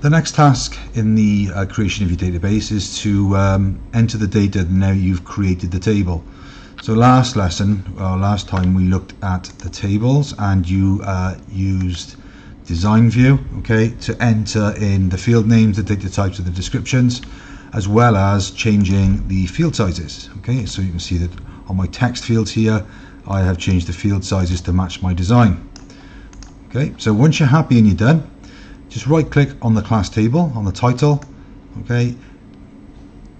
The next task in the creation of your database is to enter the data now you've created the table. So last time we looked at the tables, and you used design view, okay, to enter in the field names, the data types, and the descriptions, as well as changing the field sizes. Okay, so you can see that on my text fields here, I have changed the field sizes to match my design. Okay, so once you're happy and you're done, just right click on the class table, on the title, okay,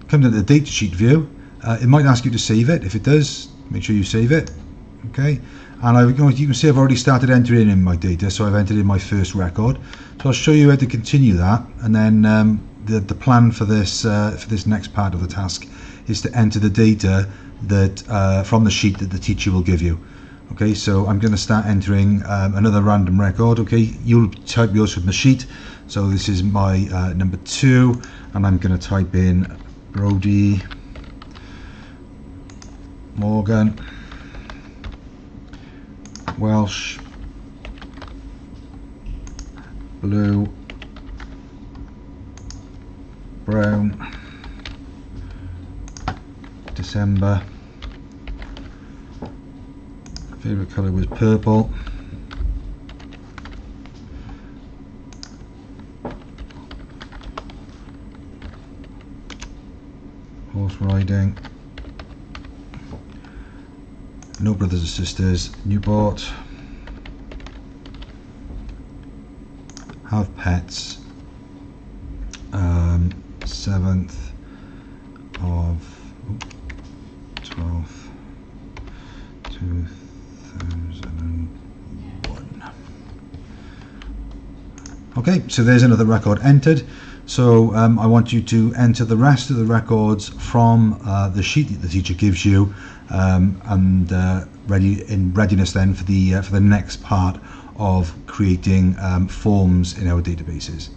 come to the datasheet view. It might ask you to save it. If it does, make sure you save it. Okay, and you can see I've already started entering in my data, so I've entered in my first record. So I'll show you how to continue that, and then the plan for this next part of the task is to enter the data that from the sheet that the teacher will give you. Okay, so I'm going to start entering another random record. Okay, you'll type yours from the sheet. So this is my number 2, and I'm going to type in Brodie Morgan Welsh Blue Brown December. Favorite color was purple. Horse riding. No brothers or sisters. Newport. Have pets. 7th of 12th 2001. Okay, so there's another record entered. So I want you to enter the rest of the records from the sheet that the teacher gives you, and in readiness then for the next part of creating forms in our databases.